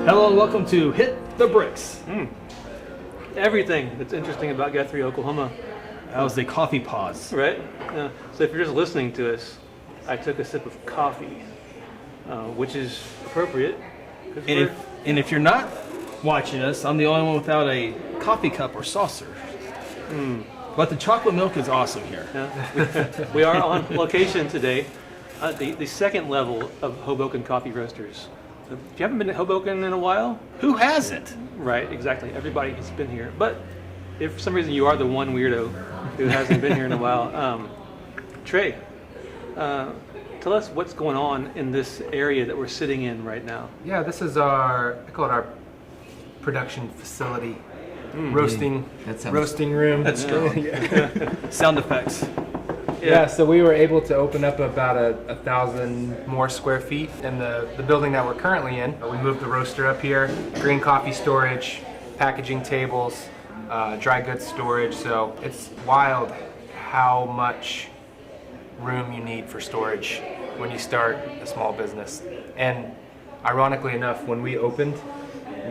Hello and welcome to Hit the Bricks. Everything that's interesting about Guthrie, Oklahoma. That was the coffee pause. Right? So if you're just listening to us, I took a sip of coffee, which is appropriate. And if you're not watching us, I'm the only one without a coffee cup or saucer. But the chocolate milk is awesome here. We are on location today, the second level of Hoboken Coffee Roasters. So if you haven't been to Hoboken in a while, Who hasn't? right, exactly. Everybody has been here. But if for some reason you are the one weirdo who hasn't been here in a while, Trey, tell us what's going on in this area that we're sitting in right now. Yeah, this is I call it our production facility, roasting room. That's strong. Sound effects. Yeah, so we were able to open up about 1,000 more square feet in the building that we're currently in. We moved the roaster up here, green coffee storage, packaging tables, dry goods storage. So it's wild how much room you need for storage when you start a small business. And ironically enough, when we opened,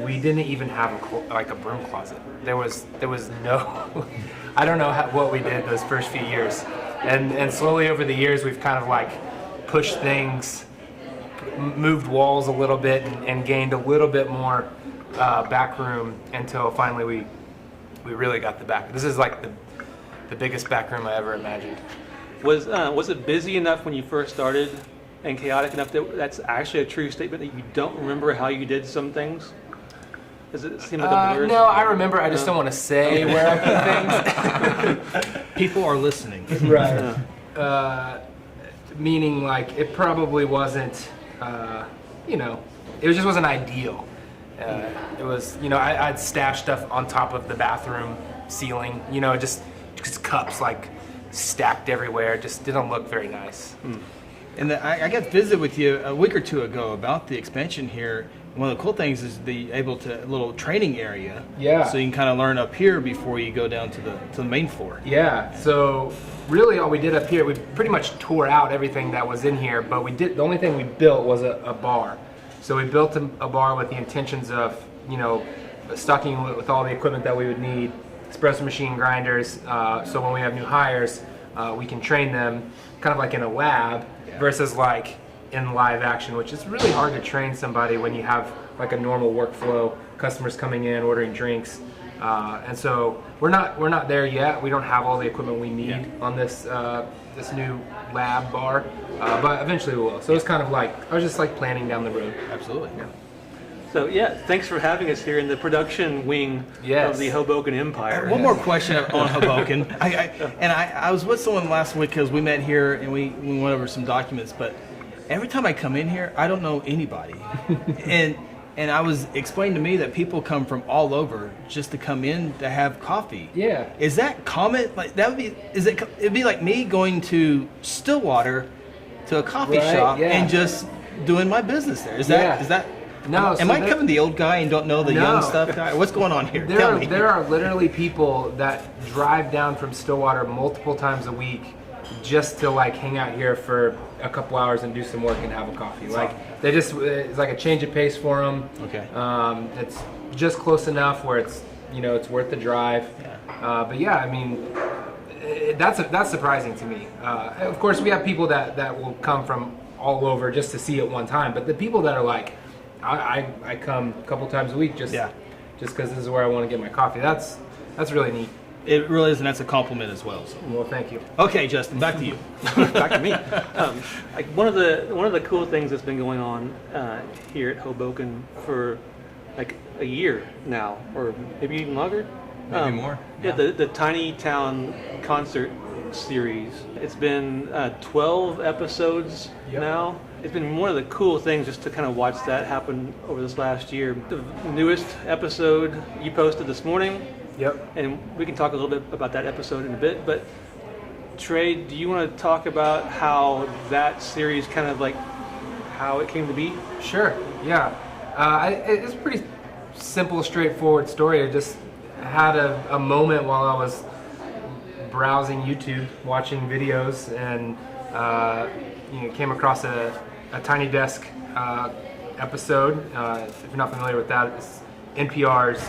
we didn't even have a broom closet. There was no, I don't know what we did those first few years. And slowly over the years, we've kind of like pushed things, moved walls a little bit, and gained a little bit more back room until finally we really got the back. This is like the biggest back room I ever imagined. Was it busy enough when you first started and chaotic enough that that's actually a true statement that you don't remember how you did some things? Does it seem like a blur? No, I remember. I just don't want to say where I put things. People are listening. Right. Meaning like it probably wasn't, it just wasn't ideal. It was, I'd stash stuff on top of the bathroom ceiling, just cups like stacked everywhere. It just didn't look very nice. And I got to visit with you a week or two ago about the expansion here. One of the cool things is the a little training area. Yeah. So you can kind of learn up here before you go down to the main floor. Yeah. So really, all we did up here, we pretty much tore out everything that was in here. But the only thing we built was a bar. So we built a bar with the intentions of stocking with all the equipment that we would need, espresso machine grinders. So when we have new hires, we can train them kind of like in a lab versus like in live action, which is really hard to train somebody when you have like a normal workflow, customers coming in, ordering drinks, and so we're not there yet. We don't have all the equipment we need on this this new lab bar, but eventually we will. So it's kind of like I was just like planning down the road. Absolutely. Yeah. So thanks for having us here in the production wing of the Hoboken Empire. One more question on Hoboken. I was with someone last week because we met here and we went over some documents, but every time I come in here, I don't know anybody. and I was explained to me that people come from all over just to come in to have coffee. Yeah. Is that common? Like that would be? It'd be like me going to Stillwater to a coffee shop and just doing my business there. Is that? No. Am I becoming the old guy and don't know the young stuff guy? What's going on here? Tell me. There are literally people that drive down from Stillwater multiple times a week just to like hang out here for a couple hours and do some work and have a coffee. Like they just, it's like a change of pace for them. Okay. It's just close enough where it's, it's worth the drive. Yeah. But yeah, I mean, that's surprising to me. Of course, we have people that will come from all over just to see it one time. But the people that are like, I come a couple times a week just because this is where I want to get my coffee. That's really neat. It really is, and that's a compliment as well. So. Well, thank you. Okay, Justin, back to you. Back to me. Like one of the cool things that's been going on here at Hoboken for like a year now, or maybe even longer. Maybe more. Yeah, the Tiny Town concert series. It's been 12 episodes now. It's been one of the cool things just to kind of watch that happen over this last year. The newest episode you posted this morning. Yep. And we can talk a little bit about that episode in a bit, but Trey, do you want to talk about how that series kind of like how it came to be? Sure. Yeah. It's a pretty simple, straightforward story. I just had a moment while I was browsing YouTube, watching videos, and came across a Tiny Desk episode. If you're not familiar with that, it's NPR's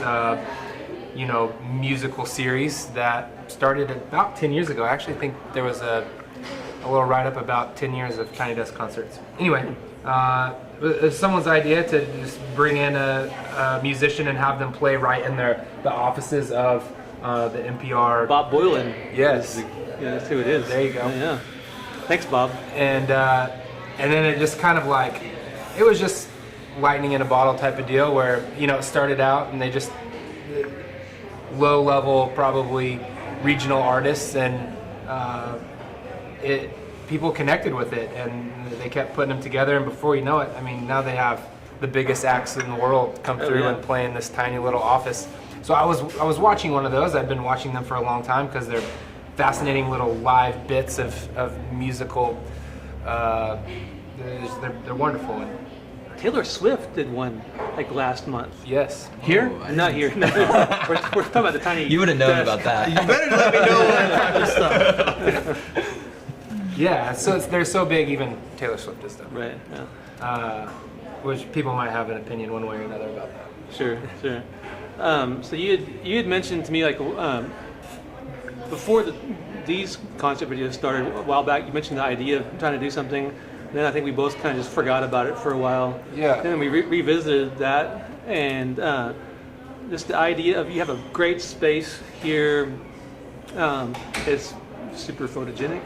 musical series that started about 10 years ago. I actually think there was a little write-up about 10 years of Tiny Desk concerts. Anyway, it was someone's idea to just bring in a musician and have them play right in the offices of the NPR. Bob Boylan. Yes. Yeah, that's who it is. There you go. Yeah. Thanks, Bob. And then it just kind of like, it was just lightning in a bottle type of deal where, it started out and they just low level, probably regional artists, and people connected with it and they kept putting them together, and before you know it, I mean, now they have the biggest acts in the world come through and play in this tiny little office. So I was watching one of those. I've been watching them for a long time because they're fascinating little live bits of musical. They're wonderful. And Taylor Swift did one like last month. yes, Here? Not here. No. we're talking about the tiny. You would have known desk. about that. You better let me know that type of stuff. yeah. So they're so big, even Taylor Swift is them. Right. Yeah. Which people might have an opinion one way or another about that. Sure. So you had mentioned to me like before these concert videos started a while back. You mentioned the idea of trying to do something. And then I think we both kind of just forgot about it for a while. Yeah. And then we revisited that, and just the idea of you have a great space here. It's super photogenic,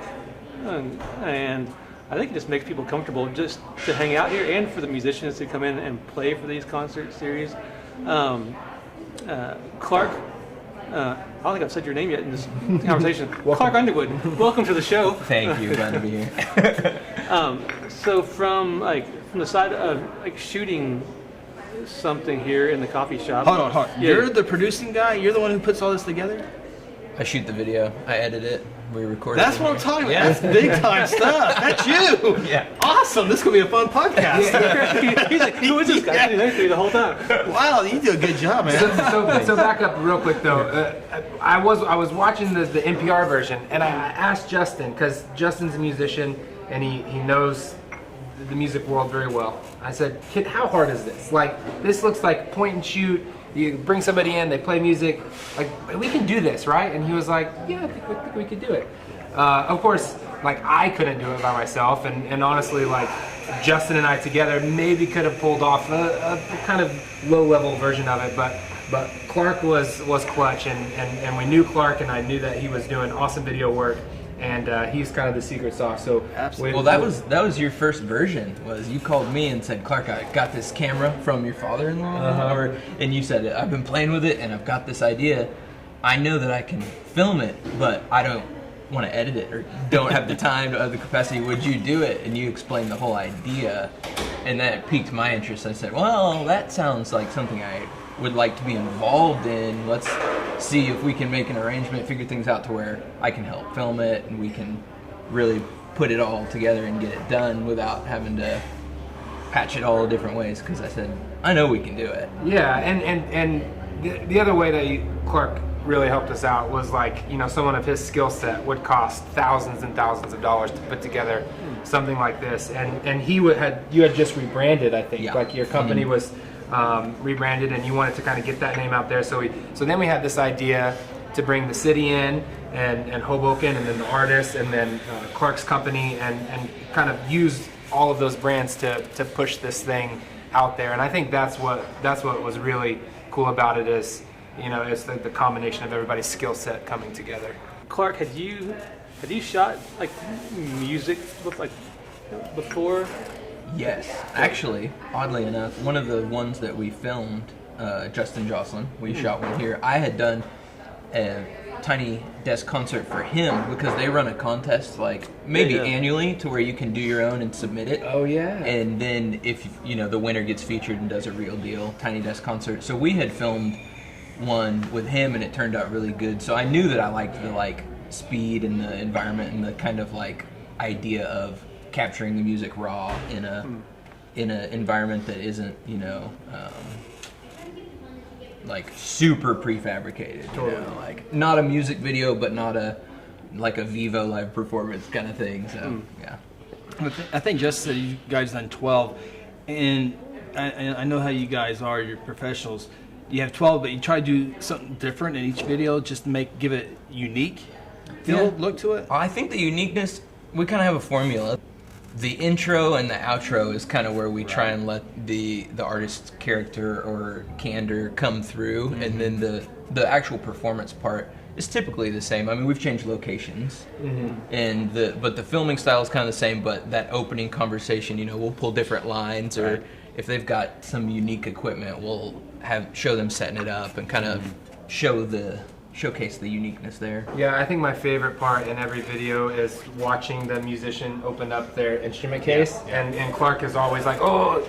and I think it just makes people comfortable just to hang out here, and for the musicians to come in and play for these concert series. Clark, I don't think I've said your name yet in this conversation. Clark Underwood, welcome to the show. Thank you, glad to be here. So from the side of like shooting something here in the coffee shop. Hold on. Yeah. You're the producing guy? You're the one who puts all this together? I shoot the video, I edit it, we record That's it. what I'm talking about. Yeah. That's big time stuff. That's you. Yeah. Awesome. This could be a fun podcast. He's like, who is this guy? He's been the whole time. Wow, you do a good job, man. So back up real quick though. I was watching the NPR version, and I asked Justin, because Justin's a musician and he knows the music world very well. I said, "Kid, how hard is this? Like, this looks like point and shoot. You bring somebody in, they play music. Like, we can do this, right?" And he was like, "Yeah, I think we could do it." Of course, like, I couldn't do it by myself, and honestly, like, Justin and I together maybe could have pulled off a kind of low-level version of it, but Clark was clutch, and we knew Clark, and I knew that he was doing awesome video work, and he's kind of the secret sauce. So Absolutely. Well, that was your first version. Was you called me and said, "Clark, I got this camera from your father-in-law," and you said, "I've been playing with it and I've got this idea. I know that I can film it, but I don't want to edit it or don't have the time or the capacity. Would you do it?" And you explained the whole idea, and that piqued my interest. I said, "Well, that sounds like something I would like to be involved in. Let's see if we can make an arrangement, figure things out to where I can help film it and we can really put it all together and get it done without having to patch it all different ways." Because I said, I know we can do it. Yeah, and the other way that Clark really helped us out was, like, someone of his skill set would cost thousands and thousands of dollars to put together something like this, and you had just rebranded, I think. Yeah. Like, your company was rebranded, and you wanted to kind of get that name out there. So then we had this idea to bring the city in, and Hoboken, and then the artists, and then Clark's company, and kind of use all of those brands to push this thing out there. And I think that's what was really cool about it is, it's the combination of everybody's skill set coming together. Clark, had you shot like music before? Yes, actually, oddly enough, one of the ones that we filmed, Justin Jocelyn, we shot one here. I had done a Tiny Desk concert for him because they run a contest like maybe annually to where you can do your own and submit it. Oh yeah. And then if the winner gets featured and does a real deal Tiny Desk concert. So we had filmed one with him and it turned out really good. So I knew that I liked the speed and the environment and the kind of idea of capturing the music raw in a environment that isn't super prefabricated. Totally. Not a music video, but not a Vivo live performance kind of thing. So yeah. I think Jess said you guys done 12, and I know how you guys are. You're professionals. You have 12, but you try to do something different in each video just to give it unique look to it. I think the uniqueness, we kind of have a formula. The intro and the outro is kind of where we try and let the artist's character or candor come through, and then the actual performance part is typically the same. I mean, we've changed locations, but the filming style is kind of the same. But that opening conversation, we'll pull different lines, or if they've got some unique equipment, we'll show them setting it up and kind of showcase the uniqueness there. Yeah, I think my favorite part in every video is watching the musician open up their instrument case, and Clark is always like, oh,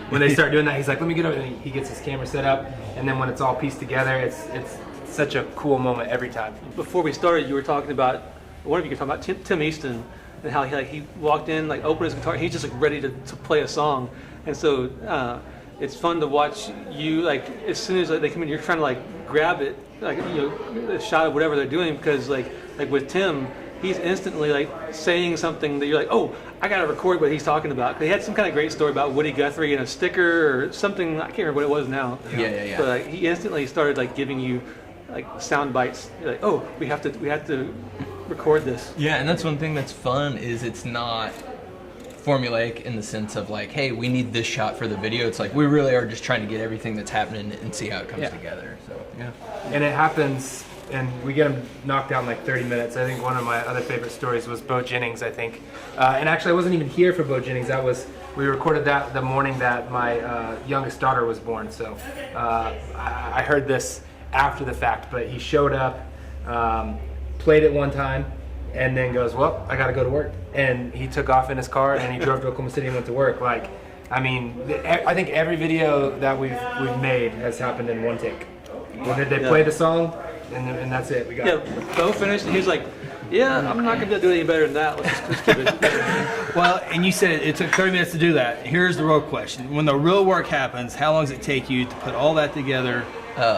when they start doing that, he's like, let me get over, and he gets his camera set up, and then when it's all pieced together, it's such a cool moment every time. Before we started, you were talking about, one of you were talking about Tim Easton, and how he walked in, opened his guitar, and he's just ready to play a song, and so it's fun to watch you, as soon as they come in, you're trying to grab it, a shot of whatever they're doing, because like with Tim, he's instantly saying something that you're like, oh, I gotta record what he's talking about. He had some kind of great story about Woody Guthrie and a sticker or something. I can't remember what it was now. Yeah. But he instantly started giving you sound bites. You're like, oh, we have to record this. Yeah, and that's one thing that's fun is it's not formulaic in the sense of hey, we need this shot for the video. It's we really are just trying to get everything that's happening and see how it comes together. So yeah. And it happens, and we get them knocked down in 30 minutes. I think one of my other favorite stories was Bo Jennings, I think. And actually, I wasn't even here for Bo Jennings. We recorded that the morning that my youngest daughter was born. So I heard this after the fact, but he showed up, played it one time, and then goes, well, I got to go to work. And he took off in his car, and he drove to Oklahoma City and went to work. I think every video that we've made has happened in one take. When they play the song, and that's it. We got it. Bo finished, and he was like, yeah, I'm not going to do any better than that. Let's keep it. Well, and you said it took 30 minutes to do that. Here's the real question. When the real work happens, how long does it take you to put all that together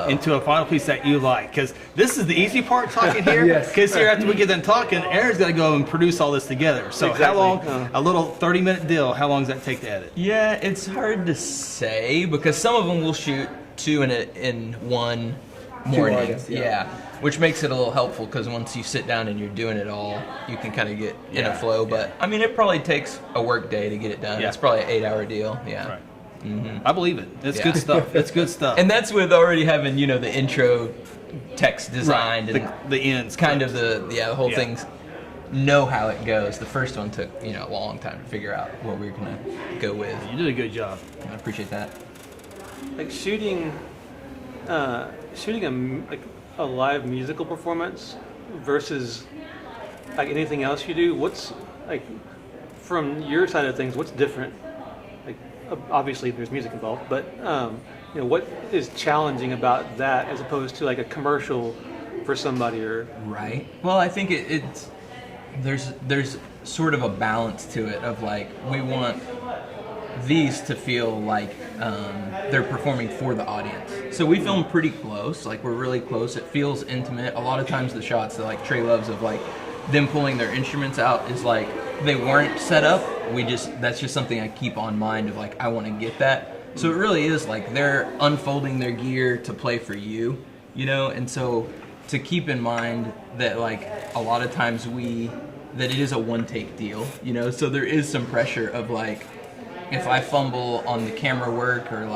into a final piece that you like? Because this is the easy part talking here. Because here after we get done talking, Aaron's got to go and produce all this together. So how long, a little 30-minute deal, how long does that take to edit? Yeah, it's hard to say because some of them we'll shoot two in one morning. August, which makes it a little helpful because once you sit down and you're doing it all, you can kind of get in a flow. But I mean, it probably takes a work day to get it done. It's probably an 8-hour deal. Yeah. Right. I believe it. It's good stuff. It's good stuff. And that's with already having, the intro text designed and the ends. Kind of the whole thing's know how it goes. The first one took, a long time to figure out what we were going to go with. You did a good job. I appreciate that. Shooting a live musical performance versus anything else you do, what's from your side of things, what's different? Obviously there's music involved, but what is challenging about that as opposed to a commercial for somebody? Or right. Well, I think it's there's sort of a balance to it of we want these to feel they're performing for the audience. So we film pretty close, we're really close. It feels intimate. A lot of times the shots that Trey loves of them pulling their instruments out is they weren't set up. That's just something I keep on mind of I want to get that. So it really is they're unfolding their gear to play for you, and so to keep in mind that a lot of times that it is a one take deal, so there is some pressure of if I fumble on the camera work or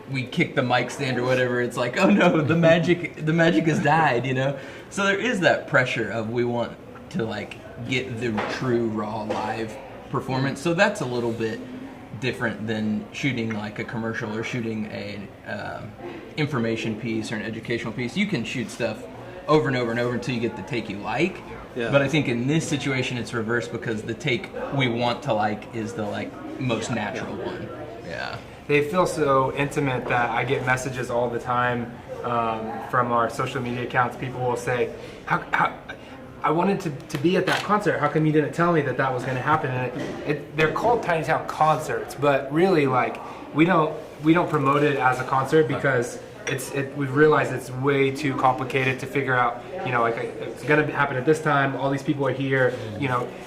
we kick the mic stand or whatever, it's oh no, the magic has died, So there is that pressure of we want to get the true raw live performance. So that's a little bit different than shooting a commercial or shooting a information piece or an educational piece. You can shoot stuff over and over and over until you get the take you like. Yeah. But I think in this situation it's reversed because the take we want to is the most natural one. Yeah. They feel so intimate that I get messages all the time from our social media accounts. People will say, "How I wanted to be at that concert. How come you didn't tell me that was going to happen?" And they're called Tiny Town concerts, but really we don't promote it as a concert because we've realized it's way too complicated to figure out. It's going to happen at this time. All these people are here.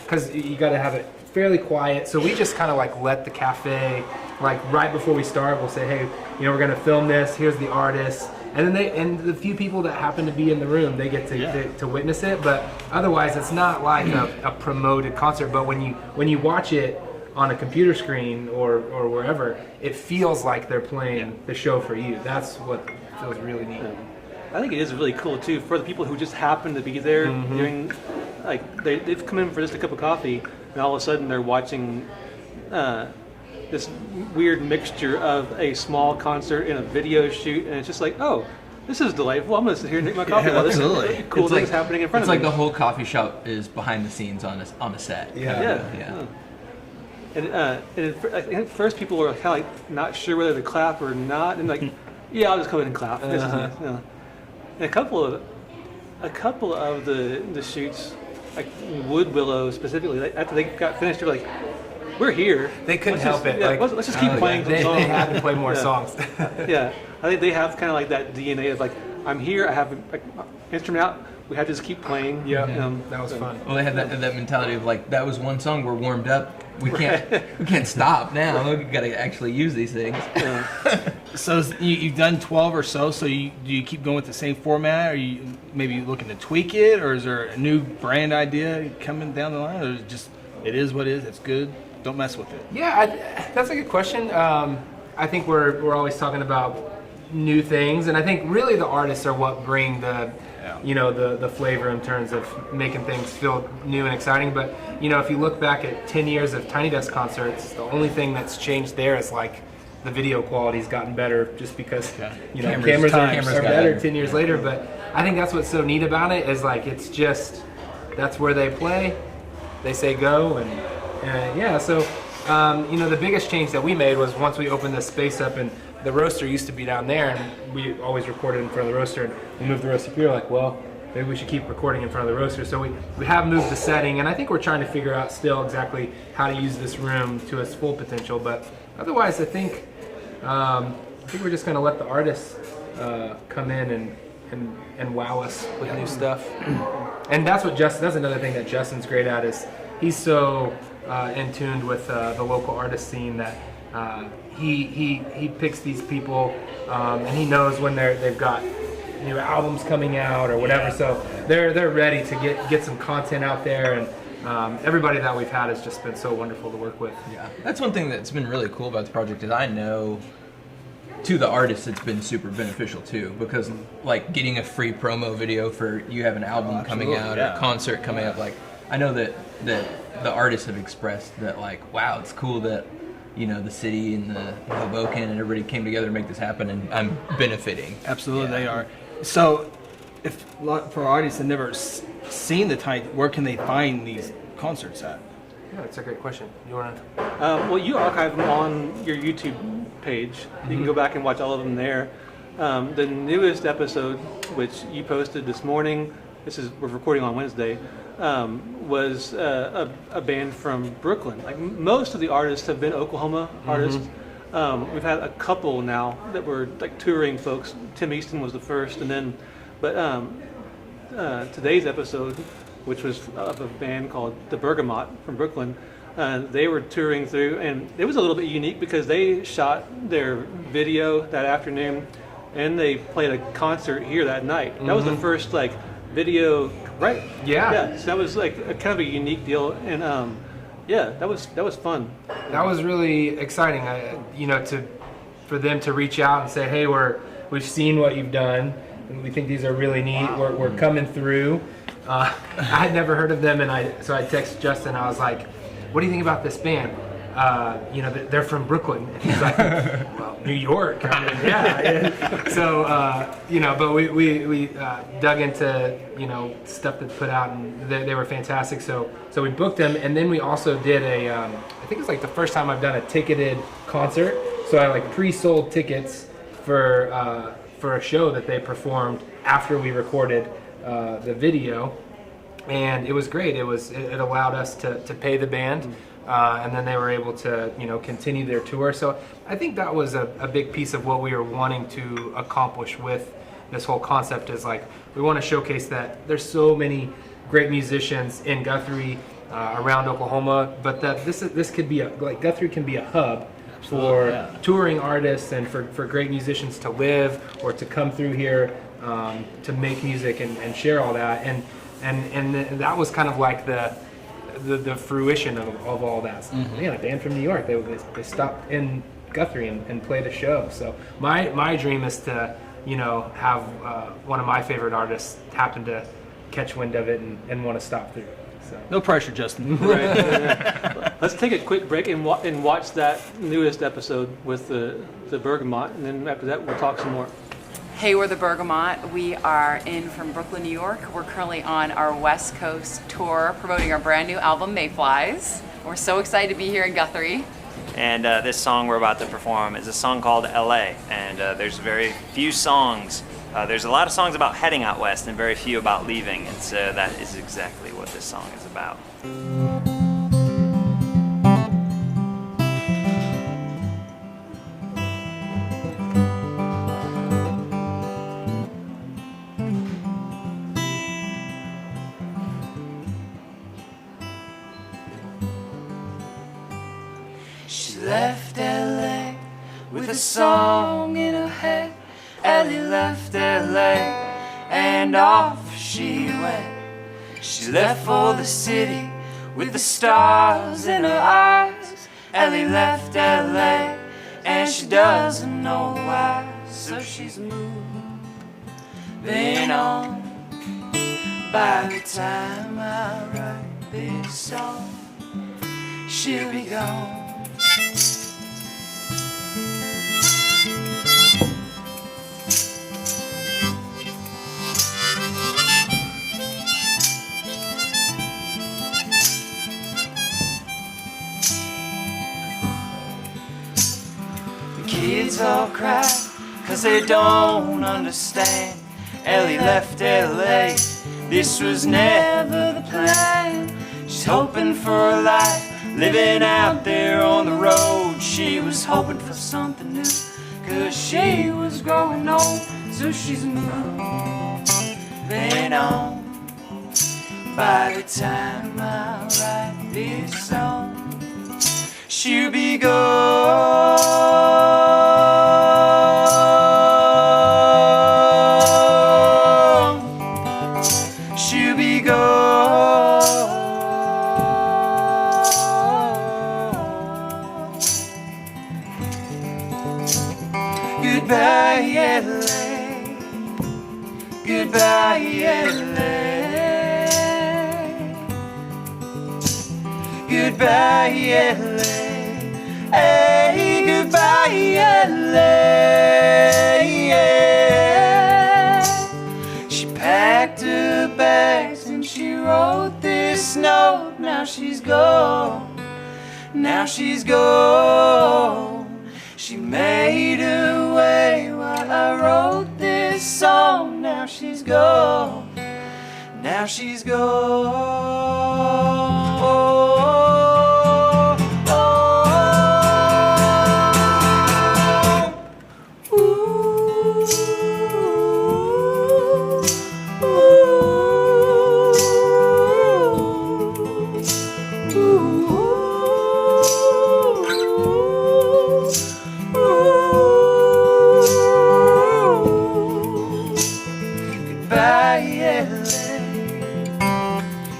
Because you got to have it fairly quiet. So we just kind of let the cafe like right before we start, we'll say, hey, we're going to film this. Here's the artist. And then the few people that happen to be in the room, they get to witness it. But otherwise, it's not like a promoted concert. But when you watch it on a computer screen or wherever, it feels like they're playing the show for you. That's what feels really neat. I think it is really cool too for the people who just happen to be there during, like they've come in for just a cup of coffee, and all of a sudden they're watching this weird mixture of a small concert and a video shoot, and it's just like, oh, this is delightful. I'm gonna sit here and drink my coffee while this is cool things happening in front of me. It's like the whole coffee shop is behind the scenes on a set. Yeah. And I think at first people were kind of like not sure whether to clap or not, and like, yeah, I'll just come in and clap. This is, and a couple of the shoots, like Wood Willow specifically, after they got finished, they were like, we're here. They couldn't help it. Let's just keep playing some songs. They had to play more songs. Yeah, I think they have kind of like that DNA of like, I'm here, I have an instrument out, we have to just keep playing. Yeah, that was fun. Well, they had that mentality of like, that was one song, we're warmed up, we can't stop now. We got to actually use these things. So you've done 12 or so. So do you keep going with the same format? Are you maybe looking to tweak it, or is there a new brand idea coming down the line, or is it just it is what it is? It's good. Don't mess with it. Yeah, that's a good question. I think we're always talking about new things, and I think really the artists are what bring the flavor in terms of making things feel new and exciting. But if you look back at 10 years of Tiny Desk concerts, the only thing that's changed there is like the video quality's gotten better, just because cameras are better 10 years later. But I think that's what's so neat about it is like it's just that's where they play, they say go, and so the biggest change that we made was once we opened this space up, and the roaster used to be down there, and we always recorded in front of the roaster, and we moved the roaster up here, like, well, maybe we should keep recording in front of the roaster. So we have moved the setting, and I think we're trying to figure out still exactly how to use this room to its full potential. But otherwise, I think we're just going to let the artists come in and wow us with new stuff. And that's another thing that Justin's great at, is he's so in tune with the local artist scene that he picks these people, and he knows when they've got new albums coming out or whatever. So they're ready to get some content out there, and everybody that we've had has just been so wonderful to work with. Yeah, that's one thing that's been really cool about the project, is I know to the artists it's been super beneficial too, because like getting a free promo video for you have an album coming out or a concert coming up, like I know that the artists have expressed that, like, wow, it's cool that the city and the Hoboken and everybody came together to make this happen, and I'm benefiting. Absolutely, they are. So, if for our audience that never seen the Tiny, where can they find these concerts at? Yeah, that's a great question. You want to? Well, you archive them on your YouTube page. You can go back and watch all of them there. The newest episode, which you posted this morning, we're recording on Wednesday, was a band from Brooklyn. Like most of the artists have been Oklahoma artists. We've had a couple now that were like touring folks. Tim Easton was the first, but today's episode, which was of a band called the Bergamot from Brooklyn, they were touring through, and it was a little bit unique because they shot their video that afternoon, and they played a concert here that night. That was the first like video, right? Yeah. So that was like a kind of a unique deal, and that was fun. That was really exciting. For them to reach out and say, hey, we've seen what you've done, and we think these are really neat. We're coming through. I had never heard of them, and so I texted Justin. I was like, what do you think about this band? They're from Brooklyn. And he's like, well, New York. I mean, yeah. So, but we dug into, stuff that put out, and they were fantastic. So we booked them, and then we also did I think it's like the first time I've done a ticketed concert. So I like pre-sold tickets for a show that they performed after we recorded the video. And it was great. It allowed us to pay the band, and then they were able to continue their tour. So I think that was a big piece of what we were wanting to accomplish with this whole concept. Is like we want to showcase that there's so many great musicians in Guthrie, around Oklahoma, but that this could be Guthrie can be a hub for yeah. touring artists and for great musicians to live or to come through here to make music and share all that. And that was kind of like the fruition of all that. Mm-hmm. Yeah, a band from New York. They stopped in Guthrie and played a show. So my dream is to have one of my favorite artists happen to catch wind of it and want to stop through. So. No pressure, Justin. Right. Let's take a quick break and watch that newest episode with the Bergamot, and then after that we'll talk some more. Hey, we're the Bergamot. We are in from Brooklyn, New York. We're currently on our West Coast tour promoting our brand new album, Mayflies. We're so excited to be here in Guthrie. And this song we're about to perform is a song called LA, and there's very few songs. There's a lot of songs about heading out west and very few about leaving, and so that is exactly what this song is about. She left LA with a song in her head. Ellie left LA and off she went. She left for the city with the stars in her eyes. Ellie left LA and she doesn't know why. So she's moving on. By the time I write this song, she'll be gone. Kids all cry, cause they don't understand. Ellie left LA, this was never the plan. She's hoping for a life, living out there on the road. She was hoping for something new, cause she was growing old. So she's moving on. By the time I write this song, she'll be gone. She'll be gone. Goodbye, LA. Goodbye, LA. Goodbye, LA. Hey, goodbye, LA. She packed her bags and she wrote this note. Now she's gone. Now she's gone. She made her way while I wrote this song. Now she's gone. Now she's gone.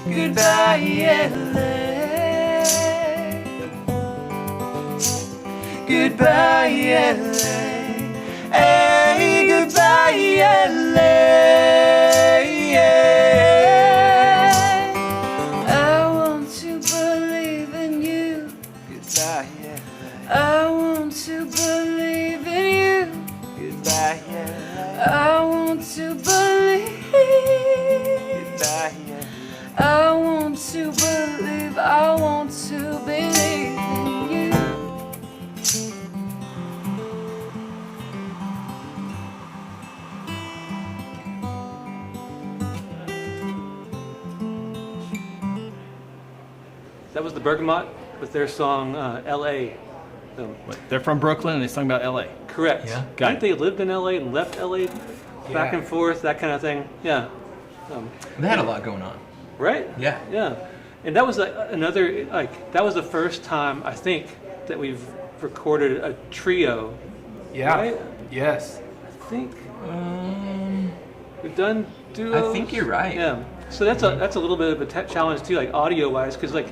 Goodbye, LA. Goodbye, LA. Hey, goodbye, LA. I want to believe in you. Goodbye, LA. I want to believe in you. Goodbye, LA. I want to believe. Goodbye, LA. I want to believe, I want to believe in you. That was the Bergamot with their song L.A. They're from Brooklyn and they sung about LA. Correct. Yeah. I Got think it. they lived in L.A. and left L.A. back and forth, that kind of thing. Yeah. They had a lot going on. Right? Yeah. Yeah. And that was another, that was the first time I think that we've recorded a trio. Yeah. Right? Yes. I think we've done duos. I think you're right. Yeah. So that's a little bit of a challenge too, like audio wise, because like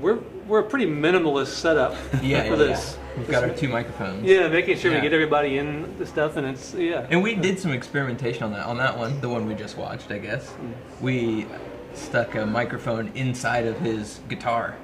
we're a pretty minimalist setup for this. We've got our 2 microphones. Yeah, making sure we Yeah. get everybody in the stuff, and it's And we did some experimentation on that. On that one, the one we just watched, I guess, we stuck a microphone inside of his guitar,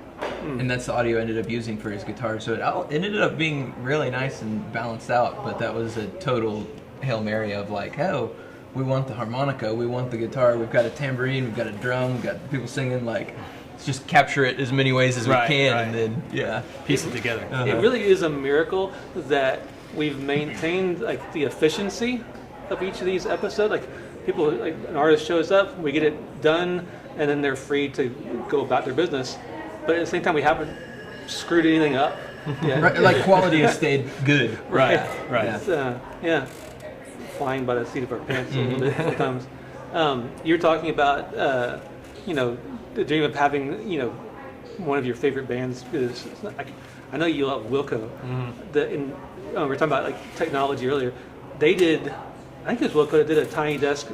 and that's the audio I ended up using for his guitar. So it ended up being really nice and balanced out. But that was a total Hail Mary of like, oh, we want the harmonica, we want the guitar, we've got a tambourine, we've got a drum, we've got people singing. Like, let's just capture it as many ways as we can, and then piece it together. It really is a miracle that we've maintained like the efficiency of each of these episodes. Like people, like an artist shows up, we get it done, and then they're free to go about their business. But at the same time, we haven't screwed anything up. Yeah. Right, like quality has stayed good. Right. Yeah. Flying by the seat of our pants a little bit sometimes. You're talking about, the dream of having, one of your favorite bands. Is I know you love Wilco. We were talking about like technology earlier. They did, I think it was Wilco that did a Tiny Desk,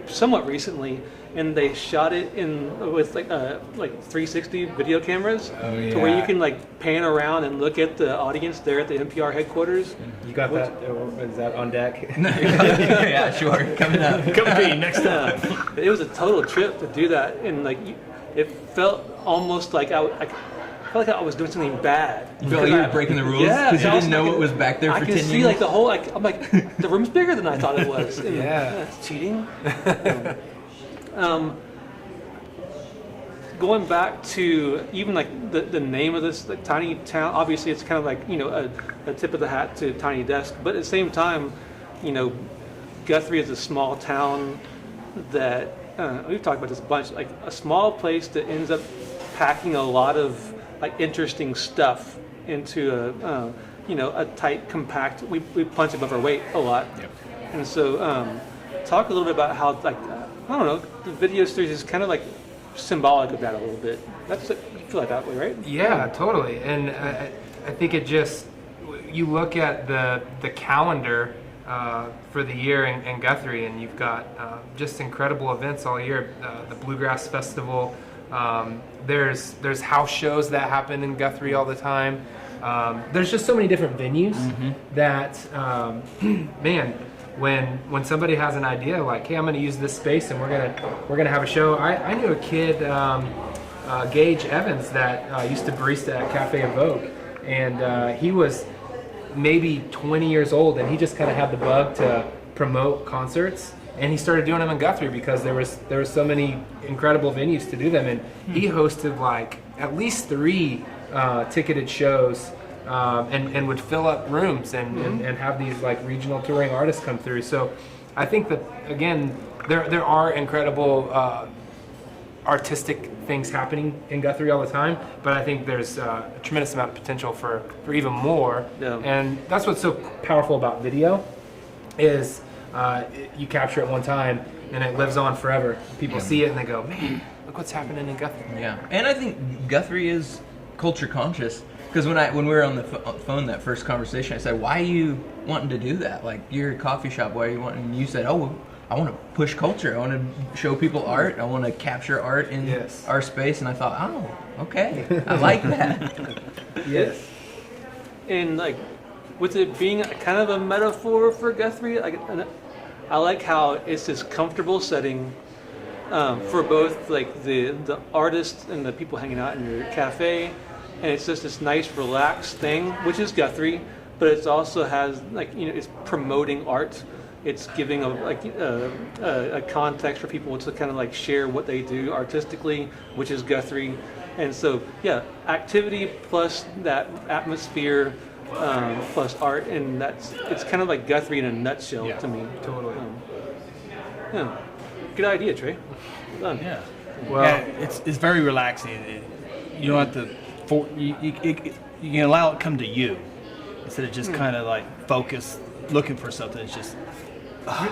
somewhat recently, and they shot it in with like 360 video cameras, to where you can like pan around and look at the audience there at the NPR headquarters. You got that? Is that on deck? Yeah, sure. Coming up. Come be next time. It was a total trip to do that, and like it felt almost like I felt like I was doing something bad. You felt like you were breaking the rules because you didn't know what was back there for 10 I years? can see like the whole, I'm like, the room's bigger than I thought it was. And, it's cheating. Going back to even like the name of this like, tiny town, obviously it's kind of like, a tip of the hat to Tiny Desk, but at the same time, Guthrie is a small town that, we've talked about this a bunch, like a small place that ends up packing a lot of like interesting stuff into a tight, compact. We punch above our weight a lot, and so talk a little bit about how like I don't know, the video series is kind of like symbolic of that a little bit. You feel like that way, right? Yeah, totally. And I think it just, you look at the calendar for the year in Guthrie, and you've got just incredible events all year. The Bluegrass Festival. There's house shows that happen in Guthrie all the time. There's just so many different venues that, man, when somebody has an idea like, hey, I'm going to use this space and we're gonna have a show. I knew a kid, Gage Evans, that used to barista at Cafe Evoke, and he was maybe 20 years old, and he just kind of had the bug to promote concerts, and he started doing them in Guthrie because there was so many incredible venues to do them, and he hosted like at least 3 ticketed shows. And would fill up rooms and have these like regional touring artists come through. So I think that, again, there are incredible artistic things happening in Guthrie all the time, but I think there's a tremendous amount of potential for even more. Yeah. And that's what's so powerful about video is you capture it one time and it lives on forever. People see it and they go, man, look what's happening in Guthrie. Yeah, and I think Guthrie is culture conscious. Because when we were on the phone that first conversation, I said, "Why are you wanting to do that? Like, you're a coffee shop. Why are you wanting?" And you said, "Oh, I want to push culture. I want to show people art. I want to capture art in our space." And I thought, "Oh, okay, I like that." Yes. And like, with it being kind of a metaphor for Guthrie, I like how it's this comfortable setting for both like the artists and the people hanging out in your cafe. And it's just this nice, relaxed thing, which is Guthrie, but it also has it's promoting art. It's giving a context for people to kind of like share what they do artistically, which is Guthrie. And so, activity plus that atmosphere plus art, and it's kind of like Guthrie in a nutshell to me. Totally. Good idea, Trey. Well done. Yeah. Well, it's very relaxing. You don't have to. You can allow it to come to you instead of just kind of like focus looking for something. It's just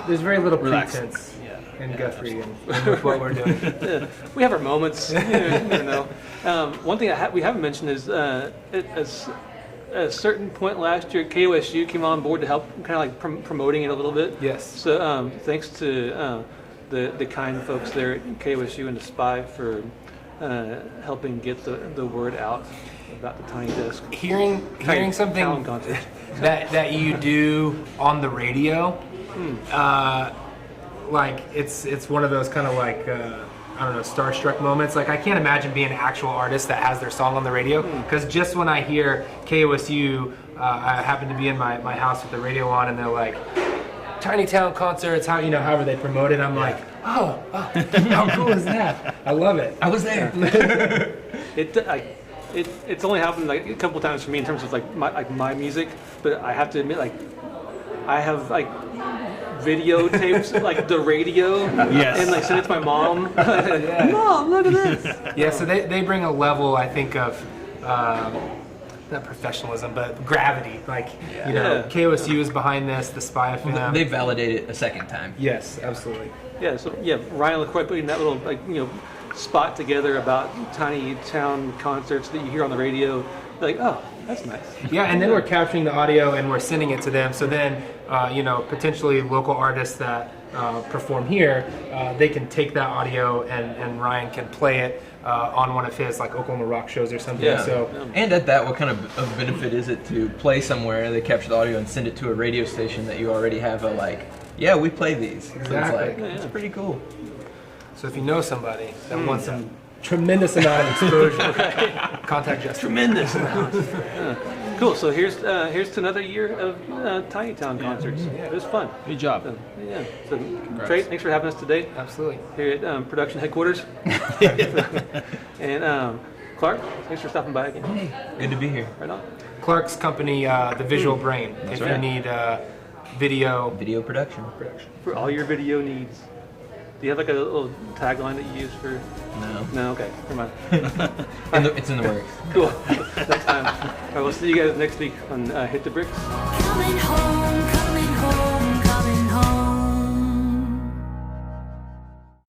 There's very little Relax. pretense Yeah. in Guthrie and with what we're doing. Yeah, we have our moments. You never know. One thing we haven't mentioned is at a certain point last year, KOSU came on board to help kind of like promoting it a little bit. Yes. So thanks to the kind folks there at KOSU and the SPY for helping get the word out about the Tiny Desk. Hearing Talent something concert. that you do on the radio, like it's one of those kind of like I don't know, starstruck moments. Like I can't imagine being an actual artist that has their song on the radio, because just when I hear KOSU, I happen to be in my house with the radio on, and they're like, Tiny Town concerts, however they promote it. I'm like, oh, how cool is that? I love it. I was there. It's only happened like a couple times for me in terms of like my music, but I have to admit, like I have like videotapes like the radio, and like send it to my mom. Mom, look at this. Yeah, so they bring a level, I think, of not professionalism, but gravity. Like KOSU is behind this, the SPY FM. They validate it a second time. Yes, absolutely. Yeah, so Ryan LaCroix putting that little spot together about tiny town concerts that you hear on the radio. Like, oh, that's nice. Yeah, and then we're capturing the audio and we're sending it to them. So then, potentially local artists that perform here, they can take that audio and Ryan can play it on one of his like Oklahoma rock shows or something. Yeah. So And at that, what kind of benefit is it to play somewhere, they capture the audio and send it to a radio station that you already have we play these. So Exactly. it's pretty cool. So if you know somebody that wants some tremendous amount of exposure, contact Justin. Tremendous amount. Cool. So here's to another year of Tiny Town concerts. It was fun. Good job. So Trey, thanks for having us today Absolutely. here at production headquarters. And Clark, thanks for stopping by again. Hey, good to be here. Right on. Clark's company, The Visual Brain. If you need video production. For all your video needs. Do you have like a little tagline that you use for? No. No. Okay. Never mind. It's in the works. Cool. Next time. All right. We'll see you guys next week on Hit the Bricks. Coming home,